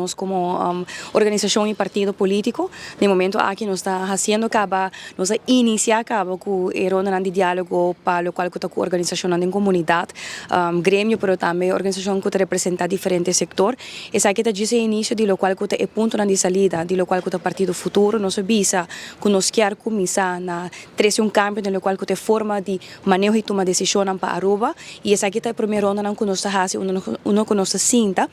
nós como organização e partido político, no momento aqui nós está fazendo nós iniciar com a ronda de diálogo para o qual está com a organização em comunidade, grêmio, mas também organização que representa diferentes setores. Esse aqui está o início de lo qual é ponto de saída, de lo qual é partido futuro, nós visa que nós quer começar na trazer cambio no qual é forma de manejo e tomar decisão para Aruba, e essa aqui é a primeira ronda que nós está fazendo, que nós sinta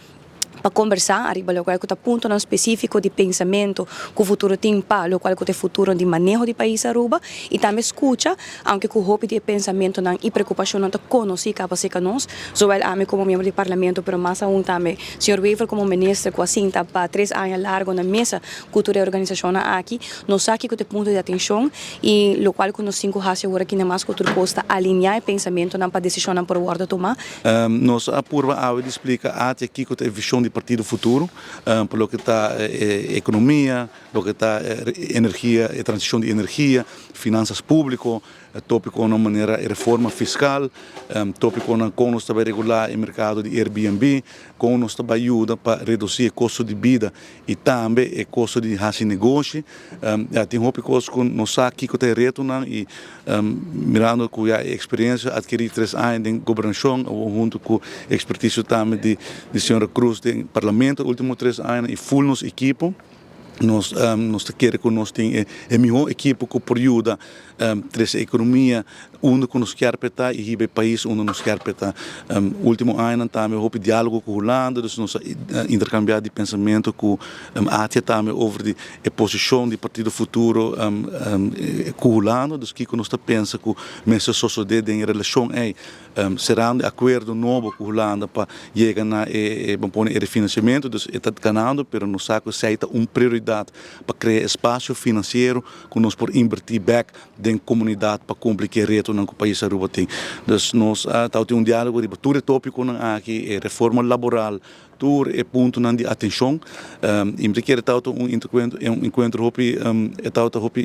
para conversar, arriba lo qual é ponto específico de pensamento que o futuro tem para lo qual é o futuro de manejo do país Aruba, e também escuta, aunque com o hope de pensamento e preocupação não conhecer capaz nós, zowel a mim como membro do parlamento, mas mais aún também, senhor Weaver como ministro, que assim está para 3 anos largo na mesa cultura e organização aqui, nós aqui com o ponto de atenção, e lo qual nós 5 anos agora que mais cultura posta alinhar pensamento para decisão para o guarda tomar. Nós a purva a explica até aqui com a visão de partido futuro, por lo que está economia, lo que está energia, transição de energia, finanças públicas, tópico de uma maneira reforma fiscal, tópico na como nós também regular o mercado de Airbnb, como nós também ajuda para reduzir o custo de vida e também o custo de fazer negócio. Tem tópicos que nós aqui com o reto e mirando com a experiência adquirir 3 anos de governação, junto com a expertise também de senhora Cruz do parlamento, últimos 3 anos e full nos equipo. Nós queremos que nós tenhamos a melhor equipe que pode ajudar a economia onde nós queremos estar e o país onde nós queremos estar. Último ano também houve diálogo com a Holanda, nós intercambiar de pensamento com a Átia também sobre a posição do Partido Futuro com a Holanda, dus que nós pensamos que a mesa sociedade em relação será um acordo novo com a Holanda para chegar a refinanciamento, dus está ganhando, mas nós sabemos que é uma prioridade para criar espaço financeiro que nós podemos invertir back na comunidade para cumprir o reto que o país Aruba tem. Então, nós temos diálogo de tudo tópico aqui, reforma laboral, tudo é ponto de atenção. E me quer encontro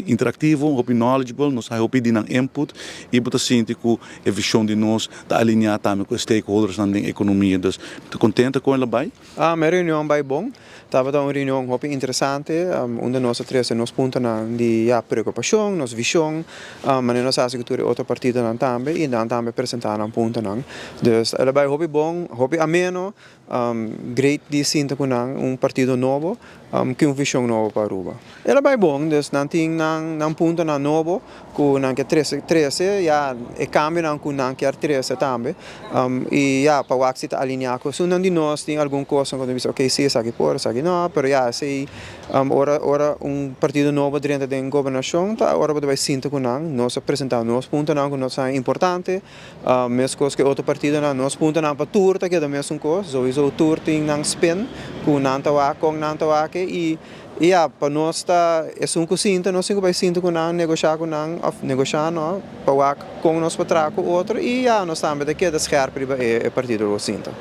interativo, knowledgeable, nós temos input e bota sinto que a visão de nós está alinhada também com os stakeholders na economia. Então, estou contente com ela bem. A minha reunião vai bom. Estava uma reunião interessante, onde nós três nos pontos de preocupação, nos visão, mas nós achamos que outro partido também e também apresentar um ponto. Então, ela vai bom, ameno, great de sinta com partido novo, que uma visão nova para Aruba. Ela vai bom, então não tem um ponto novo, com que 13 já é cambio com que 13 também, e já para o axis alinhar com isso, não de nós tem alguma coisa quando diz ok, se aqui por, se aqui não, mas já se ora partido novo dentro da governação, tá ora vai sinta com nós apresentar nos pontos que nós é importante, mesmo coisa que outro partido nos pontos para turta que é da mesma coisa, o tour tem spin com nantawa e para nós é coisa nós vai sinta com negociar para com nós para com outro e nós também daqui da scherpe é partido o sinta.